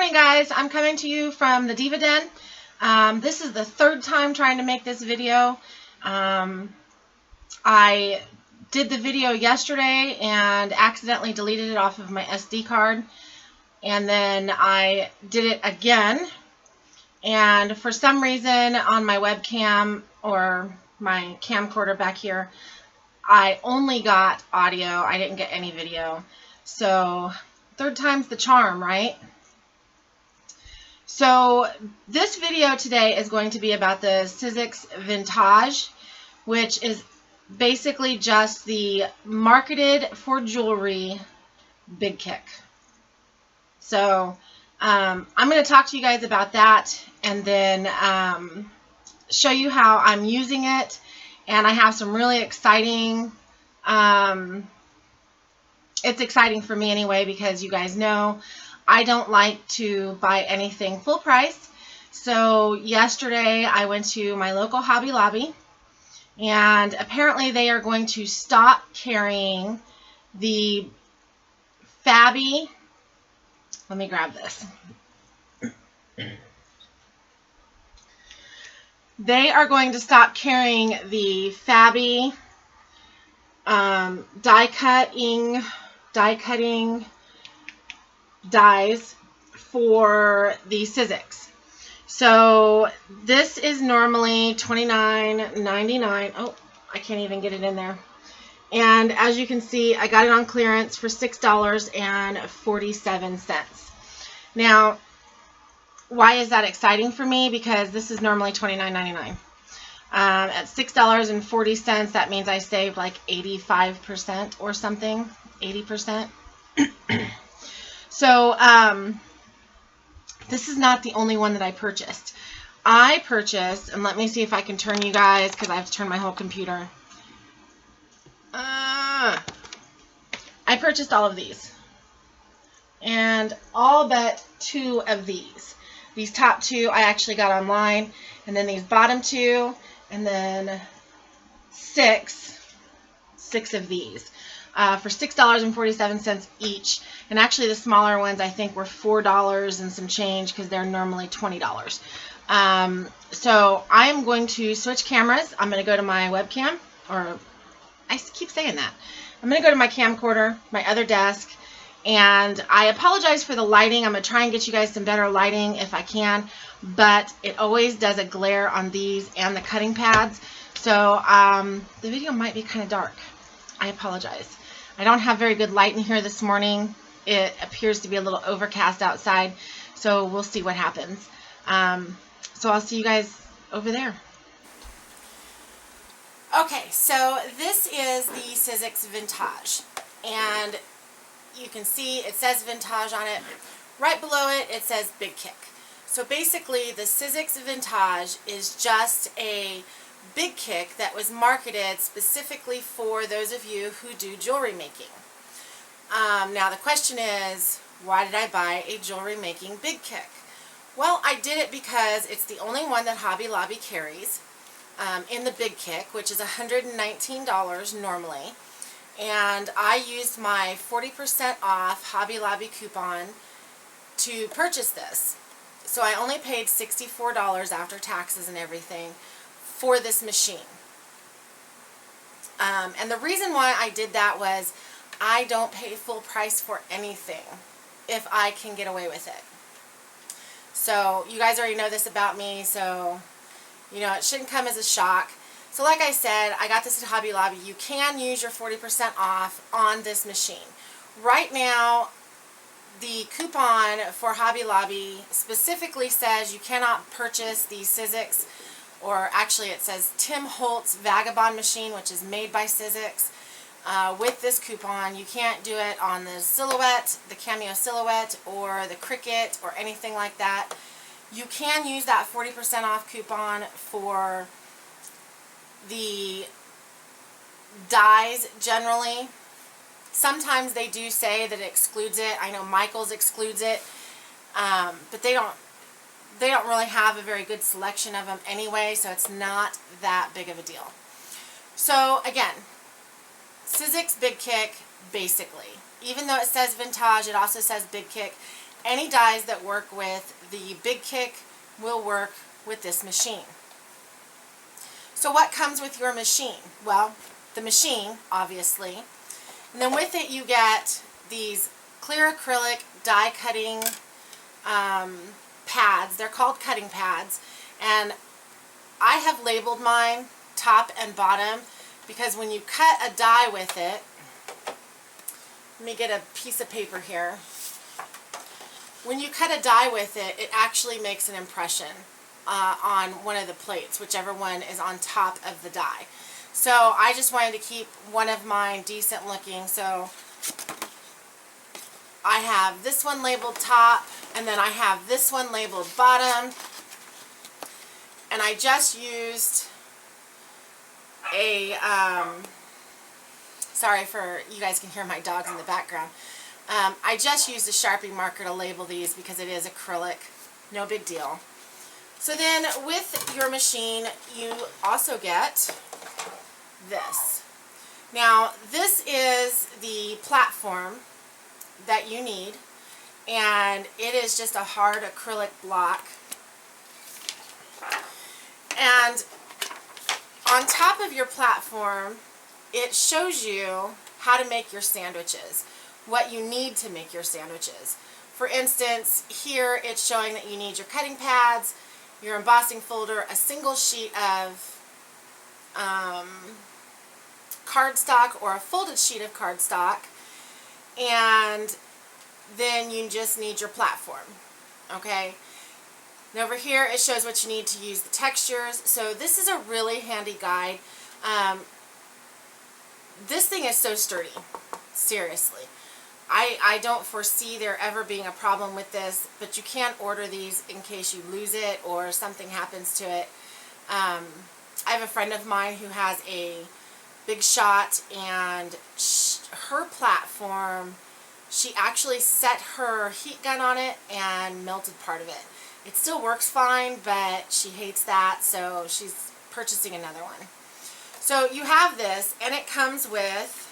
morning, guys. I'm coming to you from the Diva Den. This is the third time trying to make this video. I did the video yesterday and accidentally deleted it off of my SD card. And then I did it again. And for some reason on my webcam or my camcorder back here, I only got audio. I didn't get any video. So third time's the charm, right? So this video today is going to be about the Sizzix Vintaj, which is basically just the marketed for jewelry BigKick. So I'm going to talk to you guys about that and then show you how I'm using it. And I have some really exciting, it's exciting for me anyway, because you guys know I don't like to buy anything full price. So yesterday I went to my local Hobby Lobby, and apparently they are going to stop carrying the Fabby. Let me grab this. They are going to stop carrying the Fabby die cutting dies for the Sizzix. So this is normally $29.99. Oh, I can't even get it in there. And as you can see, I got it on clearance for $6.47. Now, why is that exciting for me? Because this is normally $29.99. At $6.40, that means I saved like 85% or something, 80%. So this is not the only one that I purchased. I purchased, and let me see if I can turn you guys, because I have to turn my whole computer. I purchased all of these. And all but 2 of these. These top 2 I actually got online. And then these bottom 2. And then 6 of these. For $6.47 each. And actually the smaller ones I think were $4 and some change, because they're normally $20. So I am going to switch cameras. I'm going to go to my webcam, or I keep saying that. I'm going to go to my camcorder, my other desk, and I apologize for the lighting. I'm going to try and get you guys some better lighting if I can, but it always does a glare on these and the cutting pads. So the video might be kind of dark. I apologize. I don't have very good light in here this morning. It appears to be a little overcast outside, so we'll see what happens. So I'll see you guys over there. Okay, so this is the Sizzix Vintaj, and you can see it says Vintage on it. Right below it, it says BigKick. So basically, the Sizzix Vintaj is just a BigKick that was marketed specifically for those of you who do jewelry making. Now the question is, why did I buy a jewelry making BigKick? Well, I did it because it's the only one that Hobby Lobby carries in the BigKick, which is $119 normally. And I used my 40% off Hobby Lobby coupon to purchase this. So I only paid $64 after taxes and everything for this machine. And the reason why I did that was I don't pay full price for anything if I can get away with it. So you guys already know this about me, so you know it shouldn't come as a shock. So like I said, I got this at Hobby Lobby. You can use your 40% off on this machine. Right now, the coupon for Hobby Lobby specifically says you cannot purchase the Sizzix, or actually it says Tim Holtz Vagabond machine, which is made by Sizzix. With this coupon, you can't do it on the Silhouette, the Cameo Silhouette, or the Cricut, or anything like that. You can use that 40% off coupon for the dies generally. Sometimes they do say that it excludes it. I know Michaels excludes it, but they don't really have a very good selection of them anyway, so it's not that big of a deal. So again, Sizzix BigKick, basically, even though it says Vintage, it also says BigKick. any dies that work with the BigKick will work with this machine. So what comes with your machine? Well, the machine, obviously. And then with it you get these clear acrylic die cutting pads. They're called cutting pads. And I have labeled mine top and bottom because when you cut a die with it, let me get a piece of paper here. When you cut a die with it, it actually makes an impression on one of the plates, whichever one is on top of the die. So I just wanted to keep one of mine decent looking, so I have this one labeled top, and then I have this one labeled bottom, and I just used a, sorry for, you guys can hear my dogs in the background. I just used a Sharpie marker to label these because it is acrylic, no big deal. So then with your machine you also get this. Now this is the platform that you need, and it is just a hard acrylic block. And on top of your platform it shows you how to make your sandwiches, what you need to make your sandwiches. For instance, here it's showing that you need your cutting pads, your embossing folder, a single sheet of cardstock or a folded sheet of cardstock, and then you just need your platform. Okay? And over here it shows what you need to use the textures. So this is a really handy guide. This thing is so sturdy. Seriously. I don't foresee there ever being a problem with this, but you can order these in case you lose it or something happens to it. I have a friend of mine who has a big shot, and her platform, she actually set her heat gun on it and melted part of it. It still works fine, but she hates that, so she's purchasing another one. So you have this, and it comes with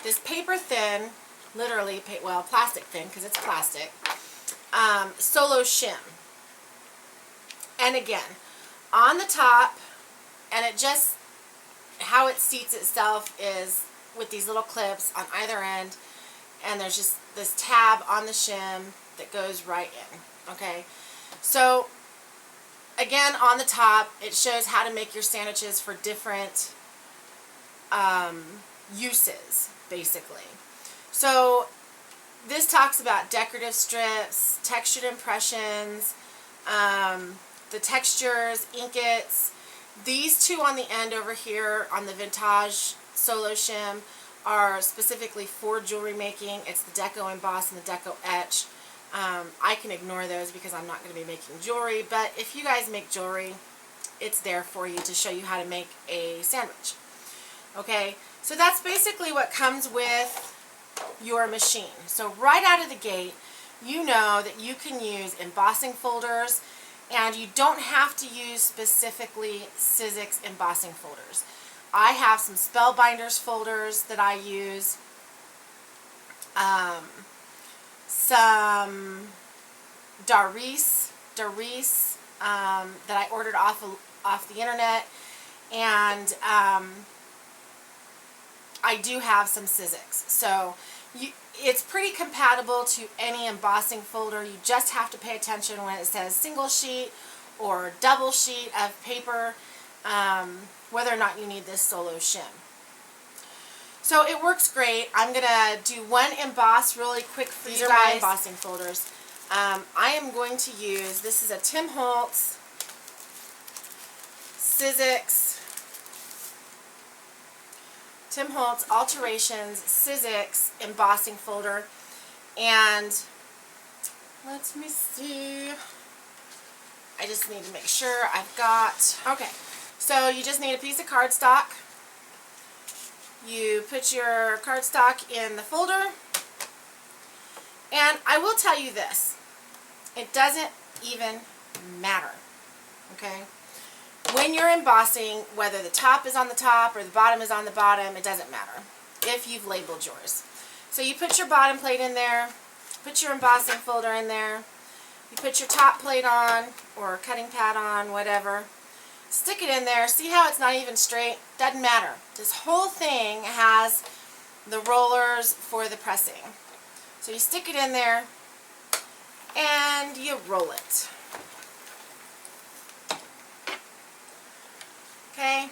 this paper thin, literally, well, plastic thin because it's plastic, solo shim. And again, on the top, and it just, how it seats itself is with these little clips on either end, and there's just this tab on the shim that goes right in. Okay, so again, on the top it shows how to make your sandwiches for different uses, basically. So this talks about decorative strips, textured impressions, the textures, inkets. These two on the end over here on the Vintage Solo Shim are specifically for jewelry making. It's the Deco Emboss and the Deco Etch. I can ignore those because I'm not going to be making jewelry, but if you guys make jewelry, it's there for you to show you how to make a sandwich. Okay, so that's basically what comes with your machine. So right out of the gate, you know that you can use embossing folders, and you don't have to use specifically Sizzix embossing folders. I have some Spellbinders folders that I use, some Darice that I ordered off the internet, and I do have some Sizzix. So it's pretty compatible to any embossing folder. You just have to pay attention when it says single sheet or double sheet of paper, whether or not you need this solo shim. So it works great. I'm going to do one emboss really quick for you guys. These are my embossing folders. I am going to use, this is a Tim Holtz Sizzix Alterations Sizzix embossing folder, and let me see, I just need to make sure I've got, okay, so you just need a piece of cardstock. You put your cardstock in the folder, and I will tell you this, it doesn't even matter, okay? When you're embossing, whether the top is on the top or the bottom is on the bottom, it doesn't matter if you've labeled yours. So you put your bottom plate in there, put your embossing folder in there. You put your top plate on or cutting pad on, whatever. Stick it in there. See how it's not even straight? Doesn't matter. This whole thing has the rollers for the pressing. So you stick it in there and you roll it. Okay?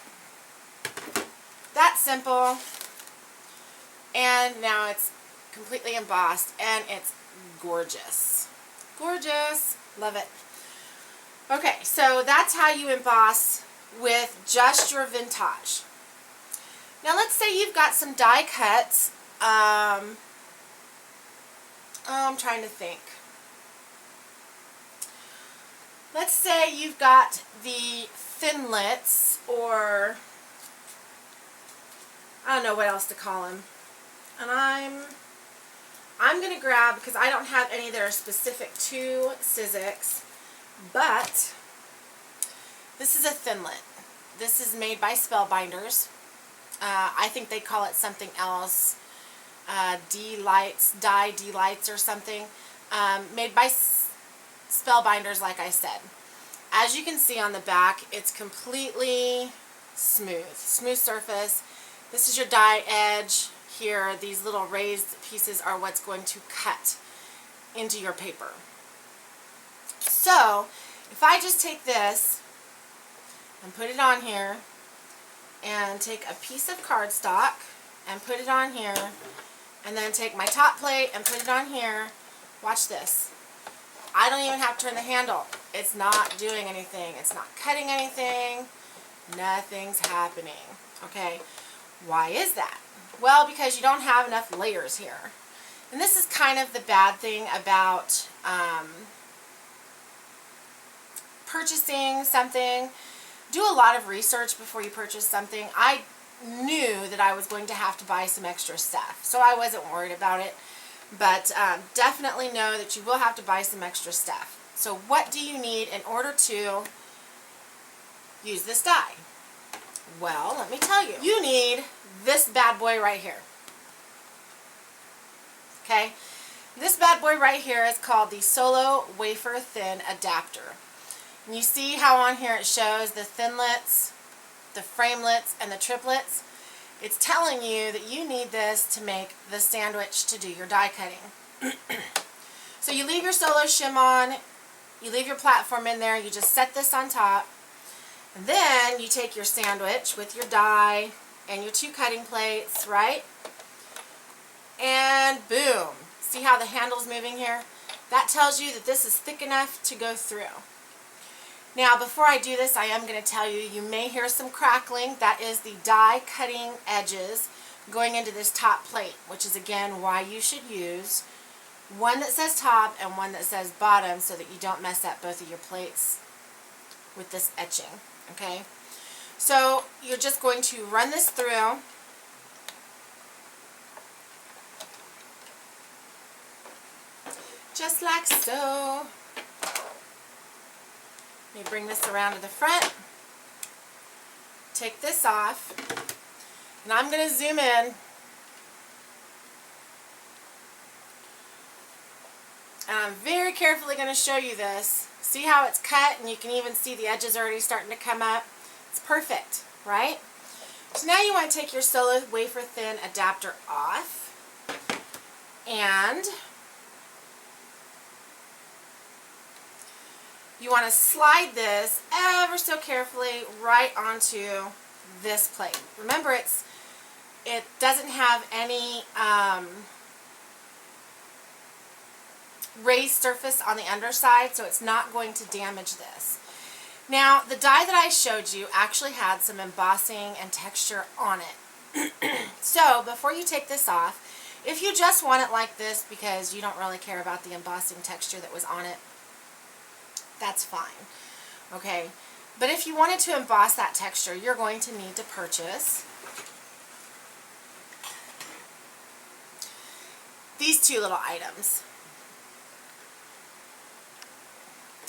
That's simple. And now it's completely embossed and it's gorgeous. Gorgeous. Love it. Okay, so that's how you emboss with just your Vintaj. Now let's say you've got some die cuts. I'm trying to think. Let's say you've got the Thinlets, or I don't know what else to call them. And I'm going to grab, because I don't have any that are specific to Sizzix, but this is a Thinlet. This is made by Spellbinders. I think they call it something else, dye delights or something. Made by Spellbinders, like I said. As you can see on the back, it's completely smooth surface. This is your die edge. Here, these little raised pieces are what's going to cut into your paper. So, if I just take this and put it on here, and take a piece of cardstock and put it on here, and then take my top plate and put it on here, watch this. I don't even have to turn the handle. It's not doing anything. It's not cutting anything. Nothing's happening. Okay, why is that? Well, because you don't have enough layers here. And this is kind of the bad thing about purchasing something. Do a lot of research before you purchase something. I knew that I was going to have to buy some extra stuff, so I wasn't worried about it. But definitely know that you will have to buy some extra stuff. So what do you need in order to use this die? Well, let me tell you. You need this bad boy right here. Okay? This bad boy right here is called the Solo Wafer Thin Adapter. And you see how on here it shows the thinlets, the framelets, and the triplets? It's telling you that you need this to make the sandwich to do your die cutting. So you leave your Solo shim on, you leave your platform in there, you just set this on top, and then you take your sandwich with your die and your two cutting plates, right? And boom. See how the handle's moving here? That tells you that this is thick enough to go through. Now, before I do this, I am going to tell you, you may hear some crackling. That is the die cutting edges going into this top plate, which is, again, why you should use one that says top and one that says bottom so that you don't mess up both of your plates with this etching, okay? So, you're just going to run this through. Just like so. Let me bring this around to the front, take this off, and I'm going to zoom in, and I'm very carefully going to show you this. See how it's cut, and you can even see the edges already starting to come up. It's perfect, right? So now you want to take your Solo Wafer Thin Adapter off, and you want to slide this ever so carefully right onto this plate. Remember, it doesn't have any raised surface on the underside, so it's not going to damage this. Now, the die that I showed you actually had some embossing and texture on it. So, before you take this off, if you just want it like this because you don't really care about the embossing texture that was on it, that's fine, okay? But if you wanted to emboss that texture, you're going to need to purchase these two little items,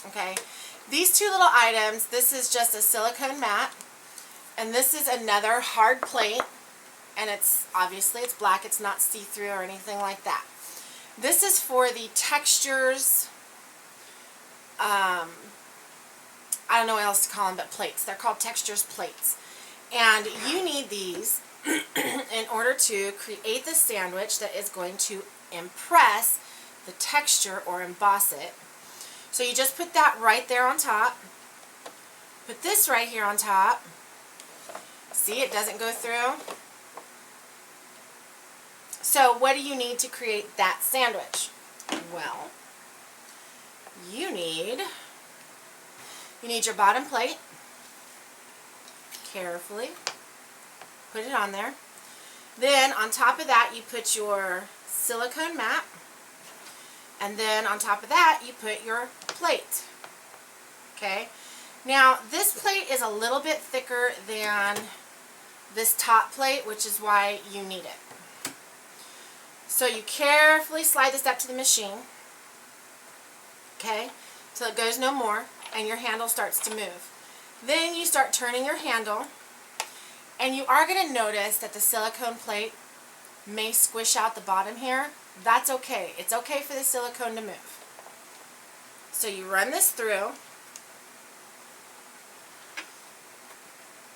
okay? These two little items, this is just a silicone mat, and this is another hard plate, and it's obviously it's black, it's not see-through or anything like that. This is for the textures, I don't know what else to call them but plates. They're called textures plates. And you need these in order to create the sandwich that is going to impress the texture or emboss it. So you just put that right there on top. Put this right here on top. See, it doesn't go through. So what do you need to create that sandwich? Well, you need your bottom plate. Carefully put it on there. Then on top of that you put your silicone mat, and then on top of that you put your plate. Okay, now this plate is a little bit thicker than this top plate, which is why you need it. So you carefully slide this up to the machine, okay, so it goes no more and your handle starts to move. Then you start turning your handle, and you are going to notice that the silicone plate may squish out the bottom here. That's okay. It's okay for the silicone to move. So you run this through,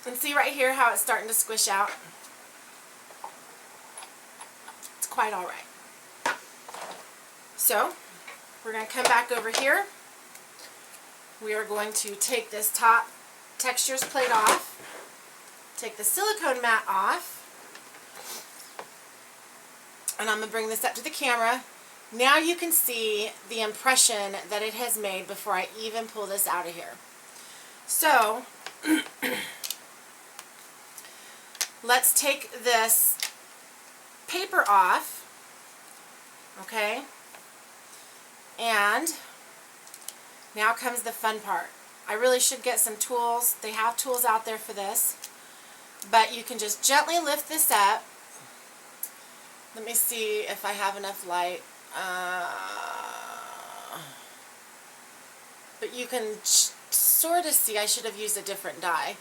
and see right here how it's starting to squish out? It's quite alright. So we're going to come back over here. We are going to take this top textures plate off, take the silicone mat off, and I'm going to bring this up to the camera. Now you can see the impression that it has made before I even pull this out of here. So let's take this paper off, okay, and now comes the fun part. I really should get some tools. They have tools out there for this, but you can just gently lift this up. Let me see if I have enough light. But you can sort of see, I should have used a different dye.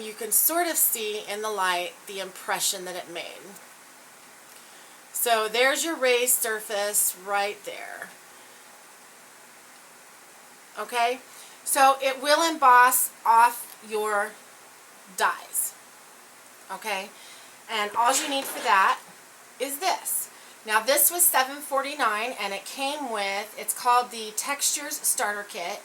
You can sort of see in the light the impression that it made. So there's your raised surface right there. Okay, so it will emboss off your dies. Okay, and all you need for that is this. Now this was $7.49, and it came with, it's called the Textures Starter Kit,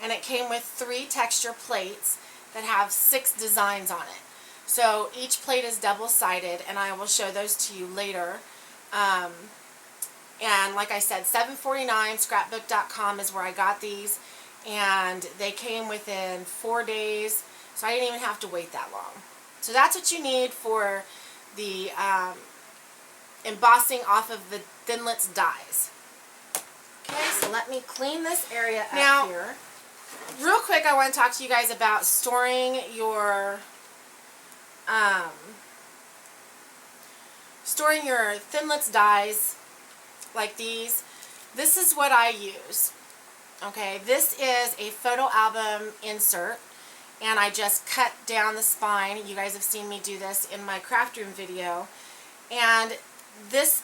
and it came with 3 texture plates that have 6 designs on it. So each plate is double-sided, and I will show those to you later. And like I said, $7.49, scrapbook.com is where I got these, and they came within 4 days, so I didn't even have to wait that long. So that's what you need for the embossing off of the Thinlet's dies. Okay, so let me clean this area up here. Real quick, I want to talk to you guys about storing your Thinlet's dies like these. This is what I use. Okay, this is a photo album insert, and I just cut down the spine. You guys have seen me do this in my craft room video. And this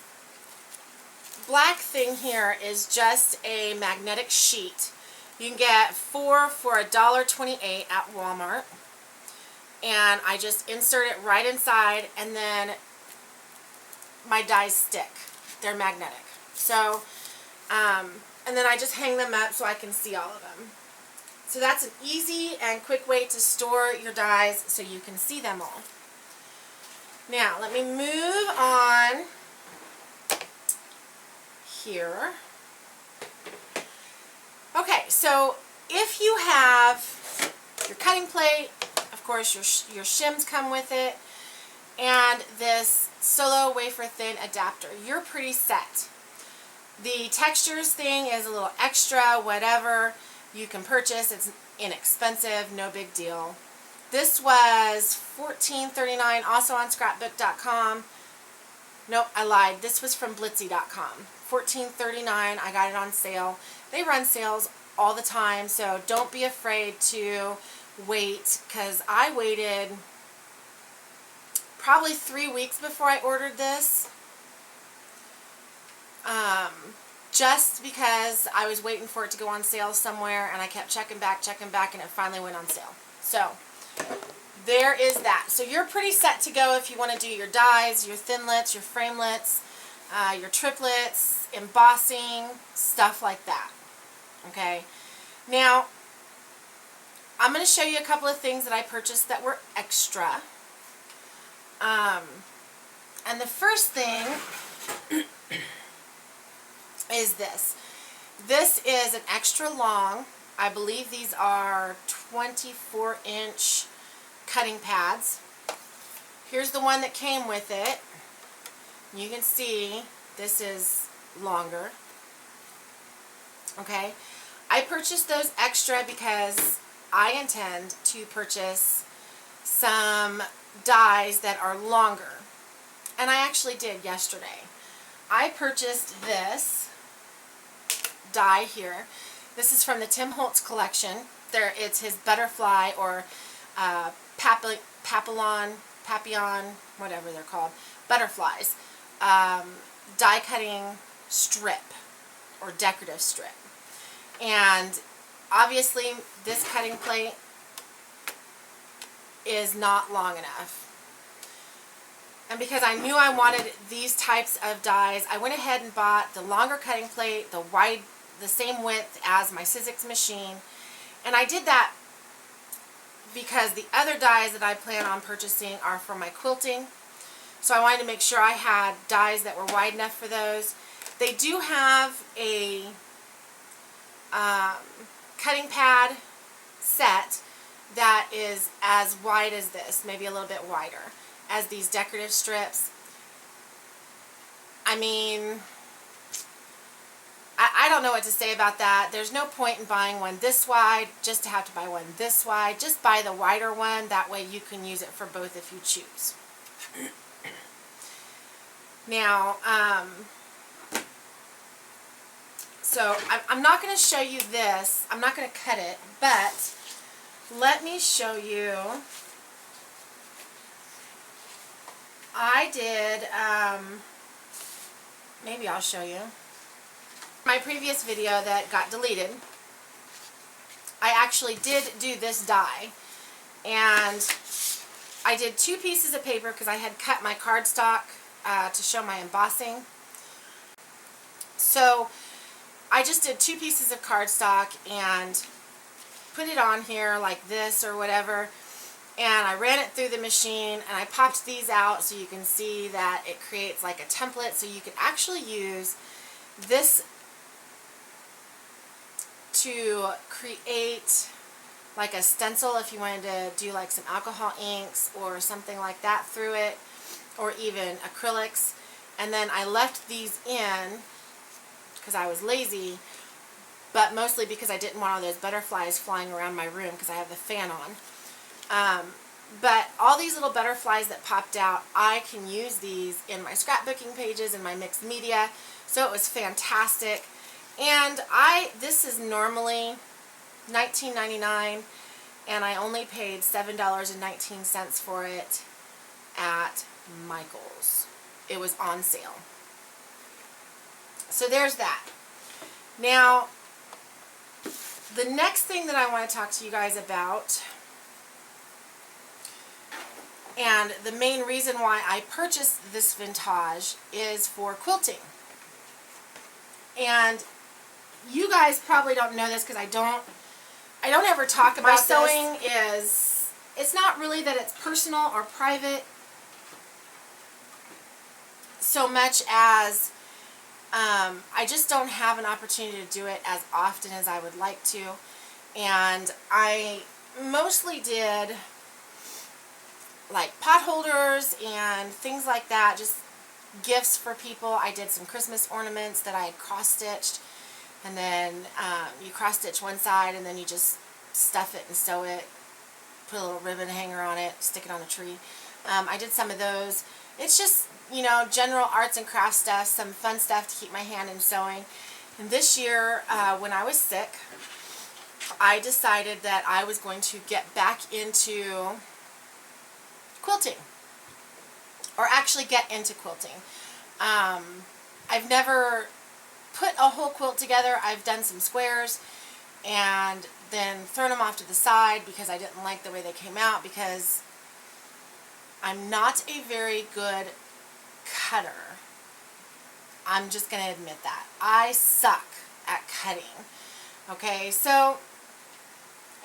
black thing here is just a magnetic sheet. You can get 4 for $1.28 at Walmart. And I just insert it right inside, and then my dies stick. They're magnetic. So, and then I just hang them up so I can see all of them. So that's an easy and quick way to store your dies so you can see them all. Now, let me move on here. Okay, so if you have your cutting plate, of course your shims come with it, and this Solo Wafer Thin adapter, you're pretty set. The textures thing is a little extra, whatever. You can purchase. It's inexpensive, no big deal. This was $14.39, also on scrapbook.com. Nope, I lied. This was from blitzy.com. $14.39. I got it on sale. They run sales all the time, so don't be afraid to wait, because I waited probably 3 weeks before I ordered this. just because I was waiting for it to go on sale somewhere, and I kept checking back, and it finally went on sale. So there is that. So you're pretty set to go if you want to do your dies, your thinlets, your framelets, your triplets, embossing, stuff like that. Okay. Now, I'm going to show you a couple of things that I purchased that were extra. And the first thing is this. This is an extra long, I believe these are 24-inch cutting pads. Here's the one that came with it. You can see this is longer. Okay, I purchased those extra because I intend to purchase some dies that are longer. And I actually did yesterday. I purchased this die here. This is from the Tim Holtz collection. It's his butterfly or papillon, whatever they're called, butterflies, die cutting strip or decorative strip. And obviously this cutting plate is not long enough. And because I knew I wanted these types of dies, I went ahead and bought the longer cutting plate, the same width as my Sizzix machine. And I did that because the other dies that I plan on purchasing are for my quilting. So I wanted to make sure I had dies that were wide enough for those. They do have a cutting pad set that is as wide as this, maybe a little bit wider, as these decorative strips. I mean, I don't know what to say about that. There's no point in buying one this wide just to have to buy one this wide. Just buy the wider one. That way you can use it for both if you choose. Now, so I'm not going to show you this. I'm not going to cut it, but let me show you. I did, maybe I'll show you. My previous video that got deleted, I actually did do this die. And I did 2 pieces of paper because I had cut my cardstock to show my embossing. So I just did 2 pieces of cardstock and put it on here like this or whatever. And I ran it through the machine and I popped these out so you can see that it creates like a template, so you can actually use this to create like a stencil if you wanted to do like some alcohol inks or something like that through it, or even acrylics. And then I left these in because I was lazy, but mostly because I didn't want all those butterflies flying around my room because I have the fan on. But all these little butterflies that popped out, I can use these in my scrapbooking pages and my mixed media, so it was fantastic. And this is normally $19.99, and I only paid $7.19 for it at Michael's. It was on sale. So there's that. Now, the next thing that I want to talk to you guys about, and the main reason why I purchased this Vintaj, is for quilting. And you guys probably don't know this because I don't ever talk about this. My sewing is, it's not really that it's personal or private so much as I just don't have an opportunity to do it as often as I would like to. And I mostly did like pot holders and things like that, just gifts for people. I did some Christmas ornaments that I had cross-stitched, and then you cross-stitch one side and then you just stuff it and sew it, put a little ribbon hanger on it, stick it on a tree. I did some of those. It's just, you know, general arts and crafts stuff, some fun stuff to keep my hand in sewing. And this year, when I was sick, I decided that I was going to get back into quilting, or actually get into quilting. I've never put a whole quilt together. I've done some squares and then thrown them off to the side because I didn't like the way they came out, because I'm not a very good cutter. I'm just going to admit that. I suck at cutting. Okay, so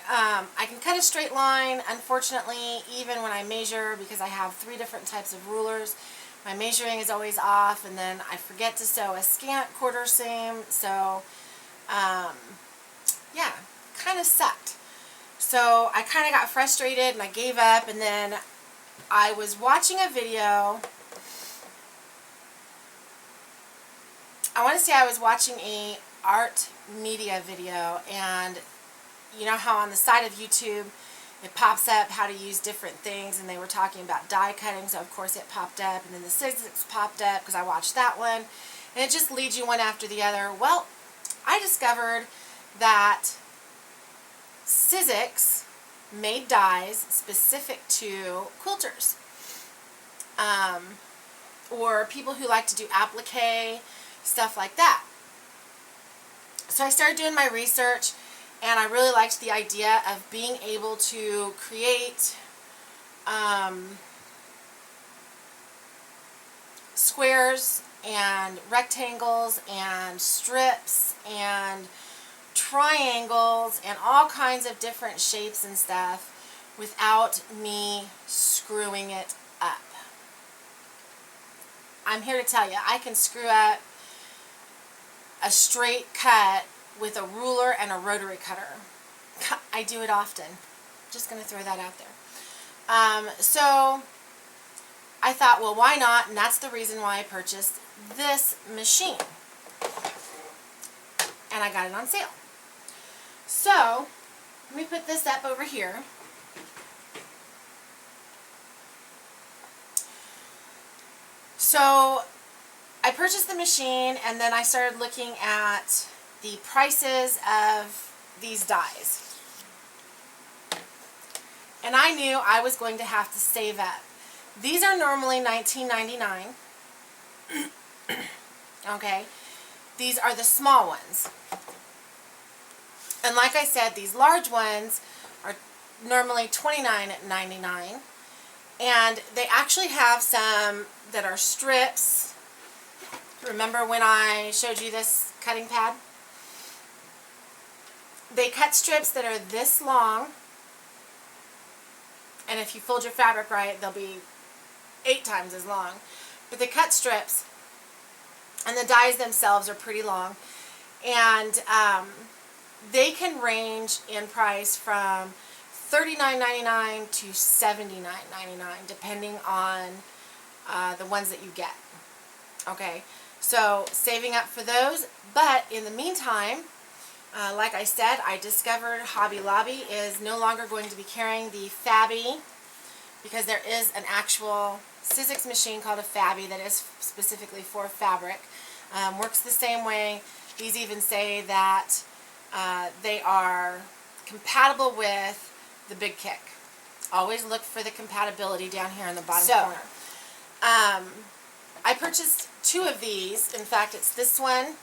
I can cut a straight line. Unfortunately, even when I measure, because I have 3 different types of rulers, my measuring is always off, and then I forget to sew a scant quarter seam. So yeah, kind of sucked. So I kind of got frustrated and I gave up, and then I was watching a video. I want to say I was watching a art media video, and you know how on the side of YouTube it pops up how to use different things, and they were talking about die cutting, so of course it popped up, and then the Sizzix popped up because I watched that one, and it just leads you one after the other. Well, I discovered that Sizzix made dies specific to quilters, or people who like to do applique, stuff like that. So I started doing my research, and I really liked the idea of being able to create squares and rectangles and strips and triangles and all kinds of different shapes and stuff without me screwing it up. I'm here to tell you, I can screw up a straight cut with a ruler and a rotary cutter. I do it often. Just going to throw that out there. So I thought, well, why not? And that's the reason why I purchased this machine. And I got it on sale. So let me put this up over here. So I purchased the machine, and then I started looking at the prices of these dies. And I knew I was going to have to save up. These are normally $19.99. Okay, these are the small ones. And like I said, these large ones are normally $29.99. And they actually have some that are strips. Remember when I showed you this cutting pad? They cut strips that are this long. And if you fold your fabric right, they'll be 8 times as long. But they cut strips. And the dies themselves are pretty long. And they can range in price from $39.99 to $79.99, depending on the ones that you get. Okay, so saving up for those. But in the meantime, like I said, I discovered Hobby Lobby is no longer going to be carrying the Fabby, because there is an actual Sizzix machine called a Fabby that is specifically for fabric. Works the same way. These even say that they are compatible with the BigKick. Always look for the compatibility down here in the bottom corner. I purchased 2 of these. In fact, it's this one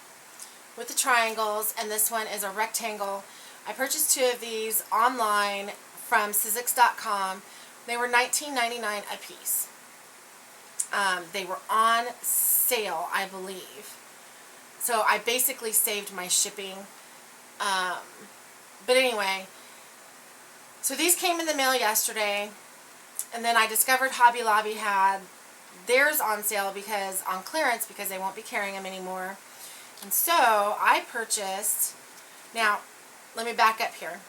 with the triangles, and this one is a rectangle. I purchased 2 of these online from Sizzix.com. They were $19.99 a piece. They were on sale, I believe. So I basically saved my shipping. But anyway, so these came in the mail yesterday, and then I discovered Hobby Lobby had theirs on sale because on clearance, because they won't be carrying them anymore. And so I purchased, now let me back up here.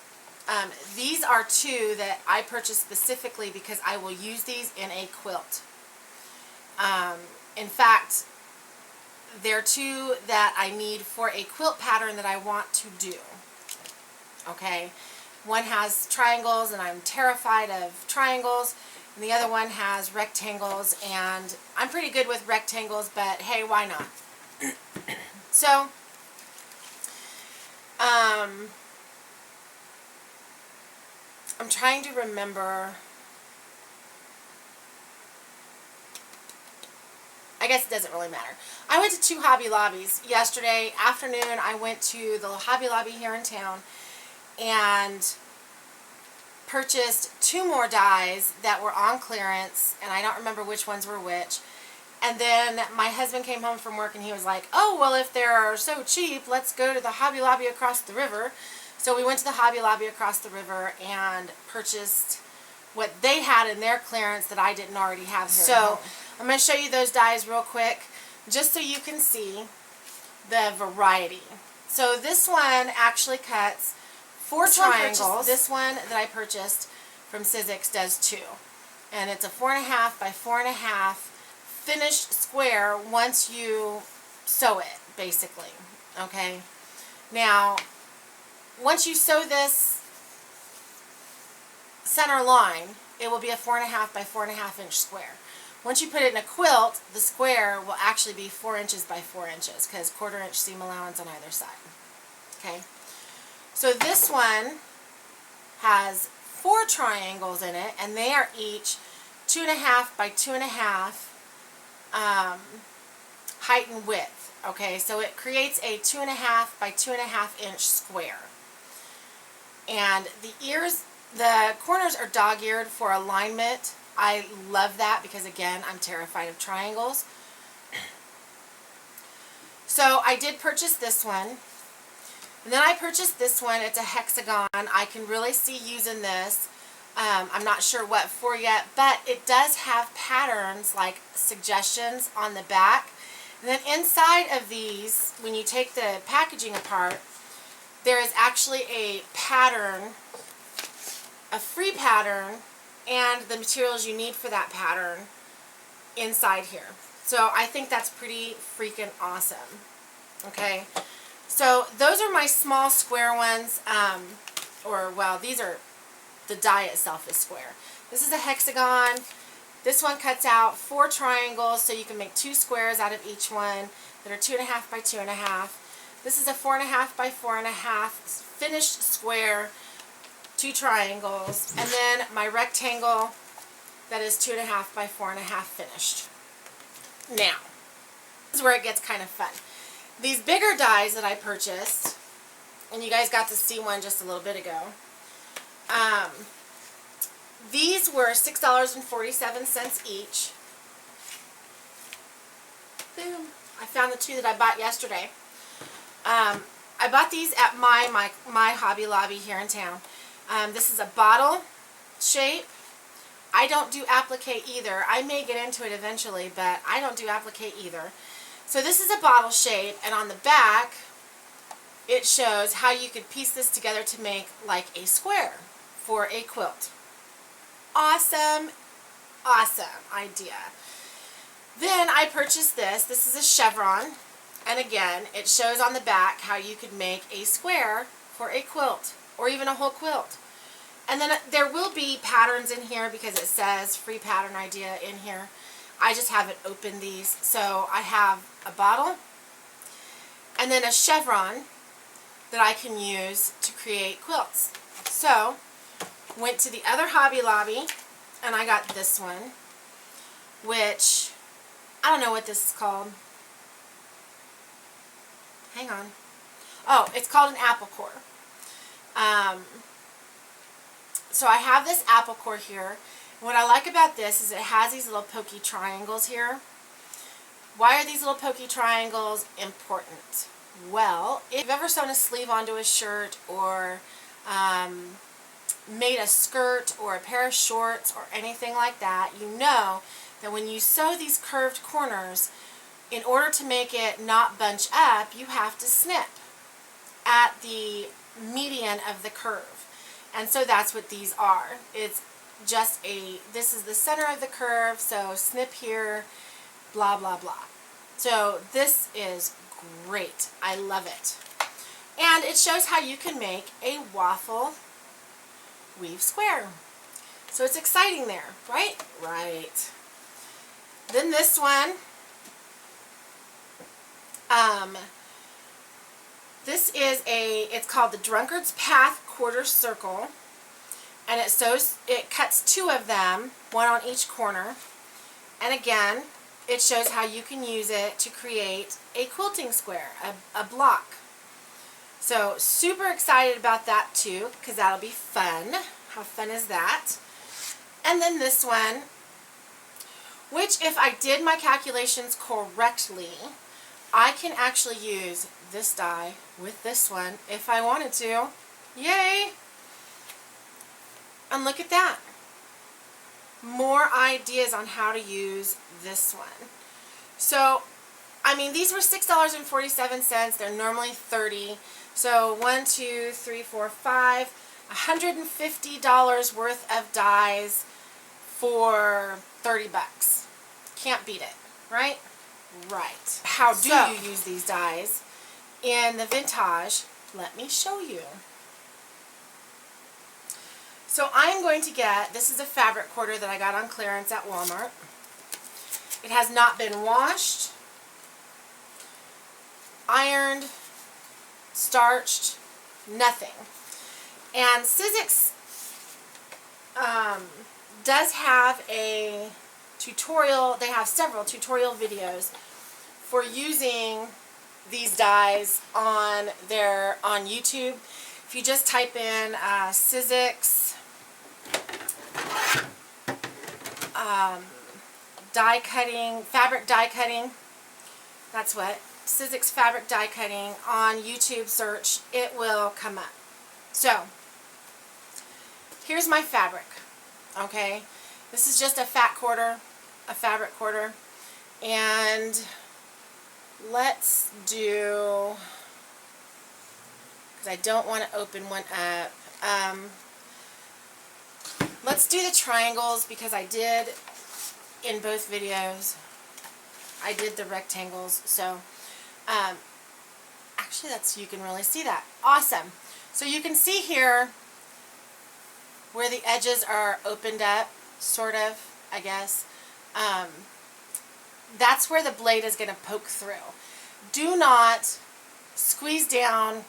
These are 2 that I purchased specifically because I will use these in a quilt. In fact, they're 2 that I need for a quilt pattern that I want to do. Okay, one has triangles, and I'm terrified of triangles, and the other one has rectangles, and I'm pretty good with rectangles, but hey, why not? So, I'm trying to remember. I guess it doesn't really matter. I went to 2 Hobby Lobbies yesterday afternoon. I went to the Hobby Lobby here in town and purchased 2 more dies that were on clearance, and I don't remember which ones were which. And then my husband came home from work and he was like, oh, well, if they're so cheap, let's go to the Hobby Lobby across the river. So we went to the Hobby Lobby across the river and purchased what they had in their clearance that I didn't already have here. So I'm going to show you those dies real quick just so you can see the variety. So this one actually cuts 4 triangles. This one that I purchased from Sizzix does 2. And it's a 4.5 by 4.5 finished square once you sew it, basically. Okay? Now, once you sew this center line, it will be a 4.5 by 4.5 inch square. Once you put it in a quilt, the square will actually be 4 inches by 4 inches because 1/4 inch seam allowance on either side. Okay? So this one has 4 triangles in it, and they are each 2.5 by 2.5 height and width. Okay, so it creates a 2.5 by 2.5 inch square. And the ears, the corners are dog-eared for alignment. I love that because, again, I'm terrified of triangles. So I did purchase this one. And then I purchased this one. It's a hexagon. I can really see using this. I'm not sure what for yet, but it does have patterns like suggestions on the back. And then inside of these, when you take the packaging apart, there is actually a pattern, a free pattern, and the materials you need for that pattern inside here. So I think that's pretty freaking awesome. Okay, so those are my small square ones, well, these are, the die itself is square. This is a hexagon. This one cuts out 4 triangles, so you can make 2 squares out of each one that are 2.5 by 2.5. This is a 4.5 by 4.5 finished square, 2 triangles, and then my rectangle that is 2.5 by 4.5 finished. Now, this is where it gets kind of fun. These bigger dies that I purchased, and you guys got to see one just a little bit ago, these were $6.47 each. Boom. I found the 2 that I bought yesterday. I bought these at my Hobby Lobby here in town. This is a bottle shape. I don't do applique either. I may get into it eventually, but I don't do applique either. So this is a bottle shape, and on the back it shows how you could piece this together to make like a square for a quilt. Awesome, awesome idea. Then I purchased this. This is a chevron, and again, it shows on the back how you could make a square for a quilt, or even a whole quilt. And then there will be patterns in here because it says free pattern idea in here. I just haven't opened these. So I have a bottle, and then a chevron that I can use to create quilts. So, went to the other Hobby Lobby, and I got this one, which, I don't know what this is called. Hang on. Oh, it's called an apple core. So I have this apple core here. What I like about this is it has these little pokey triangles here. Why are these little pokey triangles important? Well, if you've ever sewn a sleeve onto a shirt, or made a skirt or a pair of shorts or anything like that, you know that when you sew these curved corners, in order to make it not bunch up, you have to snip at the median of the curve. And so that's what these are. It's just this is the center of the curve, so snip here, blah, blah, blah. So this is great. I love it. And it shows how you can make a waffle weave square. So it's exciting there, right? Right. Then this one, this is it's called the Drunkard's Path Quarter Circle, and it cuts 2 of them, 1 on each corner, and again, it shows how you can use it to create a quilting square, a block. So super excited about that too, because that'll be fun. How fun is that? And then this one, which if I did my calculations correctly, I can actually use this die with this one if I wanted to. Yay! And look at that. More ideas on how to use this one. So, I mean, these were $6.47. They're normally $30. So, 1, 2, 3, 4, 5, $150 worth of dies for 30 bucks. Can't beat it, right? Right. How do you use these dies in the Vintaj? Let me show you. So I'm going to get, this is a fabric quarter that I got on clearance at Walmart. It has not been washed, ironed, starched, nothing. And Sizzix does have a tutorial. They have several tutorial videos for using these dies on YouTube. If you just type in Sizzix die cutting, fabric die cutting, that's what, Sizzix fabric die cutting on YouTube search, it will come up. So, here's my fabric, okay? This is just a fat quarter, a fabric quarter, and let's do, because I don't want to open one up, let's do the triangles, because I did in both videos, I did the rectangles, so actually that's, you can really see that. Awesome. So you can see here where the edges are opened up, sort of, I guess. That's where the blade is going to poke through. Do not squeeze down.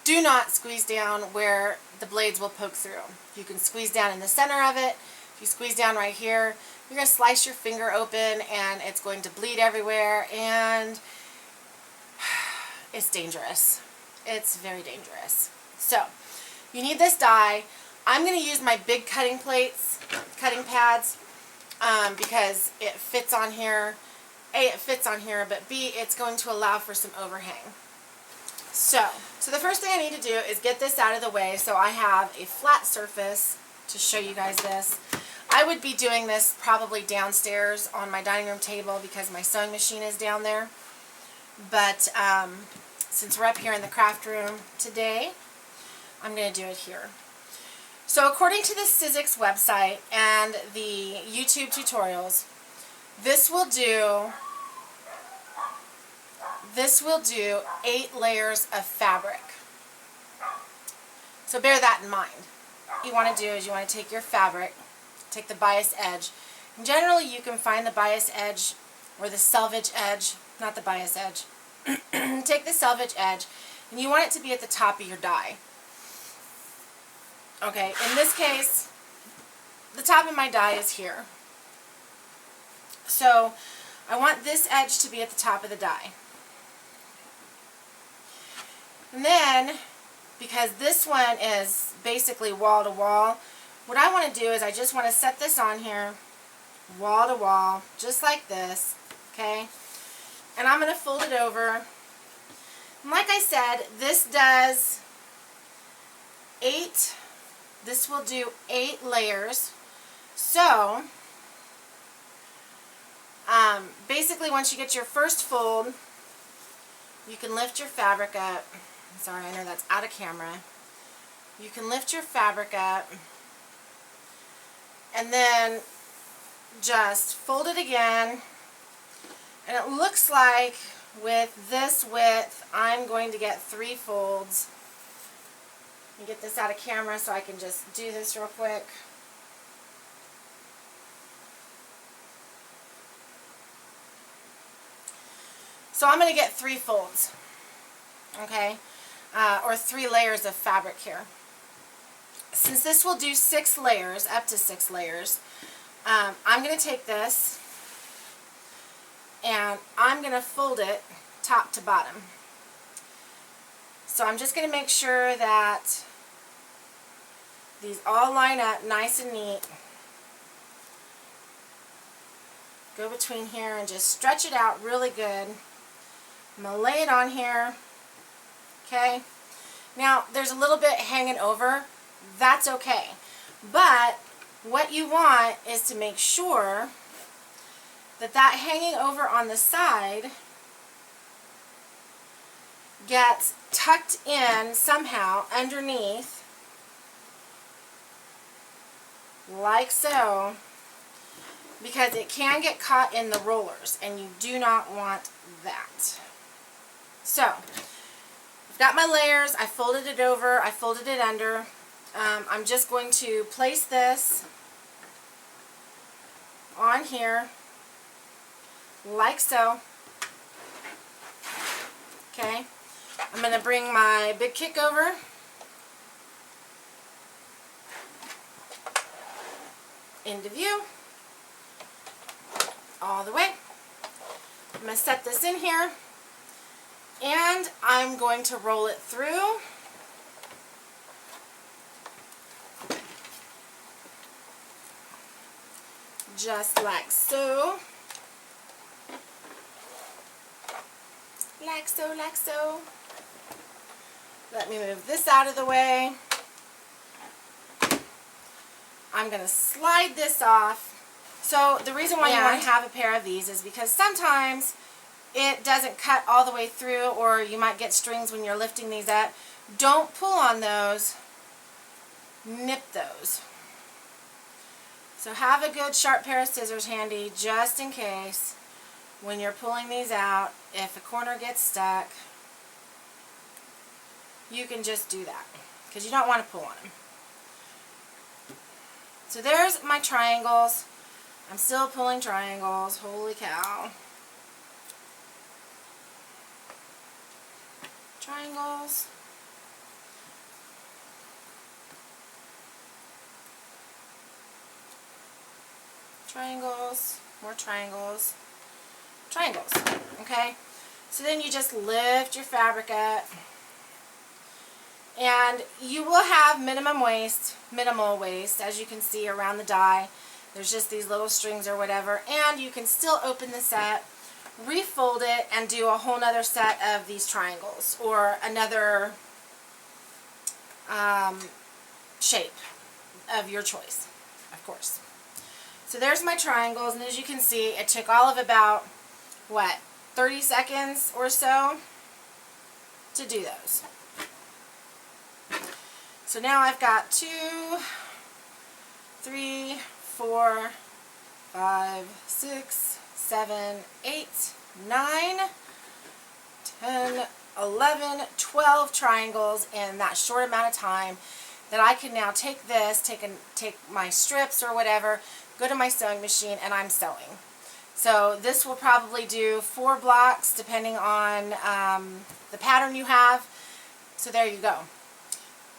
Do not squeeze down where the blades will poke through. You can squeeze down in the center of it. If you squeeze down right here, you're going to slice your finger open and it's going to bleed everywhere, and it's dangerous. It's very dangerous. So, you need this die. I'm going to use my big cutting plates, cutting pads, because it fits on here. A, it fits on here, but B, it's going to allow for some overhang. So the first thing I need to do is get this out of the way so I have a flat surface to show you guys this. I would be doing this probably downstairs on my dining room table because my sewing machine is down there. But since we're up here in the craft room today, I'm going to do it here. So according to the Sizzix website and the YouTube tutorials, this will do 8 layers of fabric. So bear that in mind. What you want to do is you want to take your fabric, take the bias edge, and generally you can find the bias edge or the selvage edge, not the bias edge. Take the selvage edge, and you want it to be at the top of your die. Okay, in this case, the top of my die is here. So I want this edge to be at the top of the die. And then, because this one is basically wall to wall, what I want to do is I just want to set this on here, wall to wall, just like this, okay? And I'm going to fold it over. And like I said, this does 8, this will do 8 layers. So, basically once you get your first fold, you can lift your fabric up. Sorry, I know that's out of camera. You can lift your fabric up and then just fold it again. And it looks like with this width, I'm going to get 3 folds. Let me get this out of camera so I can just do this real quick. So I'm going to get 3 folds, okay, or 3 layers of fabric here. Since this will do 6 layers, up to 6 layers, I'm going to take this and I'm going to fold it top to bottom. So I'm just going to make sure that these all line up nice and neat. Go between here and just stretch it out really good. I'm going to lay it on here. Okay. Now there's a little bit hanging over. That's okay. But what you want is to make sure that that hanging over on the side gets tucked in somehow underneath, like so, because it can get caught in the rollers and you do not want that. So I've got my layers, I folded it over, I folded it under. I'm just going to place this on here like so. Okay, I'm going to bring my BigKick over. Into view. All the way. I'm going to set this in here and I'm going to roll it through. Just like so. Like so, like so. Let me move this out of the way. I'm going to slide this off. So the reason why you want to have a pair of these is because sometimes it doesn't cut all the way through, or you might get strings when you're lifting these up. Don't pull on those. Nip those. So have a good sharp pair of scissors handy just in case when you're pulling these out, if a corner gets stuck, you can just do that because you don't want to pull on them. So there's my triangles. I'm still pulling triangles. Holy cow. Triangles. Triangles. More triangles. Triangles. Okay? So then you just lift your fabric up. And you will have minimal waste, as you can see around the die. There's just these little strings or whatever. And you can still open this up, refold it, and do a whole nother set of these triangles, or another shape of your choice, of course. So there's my triangles, and as you can see, it took all of about, what, 30 seconds or so to do those. So now I've got 2, 3, 4, 5, 6, 7, 8, 9, 10, 11, 12 triangles in that short amount of time that I can now take this, take my strips or whatever, go to my sewing machine, and I'm sewing. So this will probably do 4 blocks depending on the pattern you have. So there you go.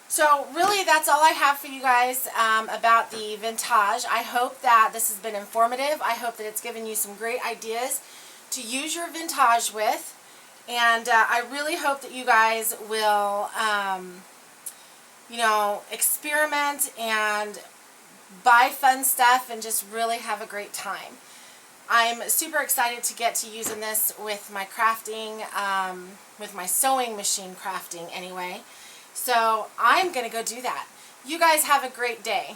So really that's all I have for you guys about the Vintaj. I hope that this has been informative. I hope that it's given you some great ideas to use your Vintaj with. And I really hope that you guys will, you know, experiment and buy fun stuff and just really have a great time. I'm super excited to get to using this with my crafting, with my sewing machine crafting anyway. So I'm going to go do that. You guys have a great day.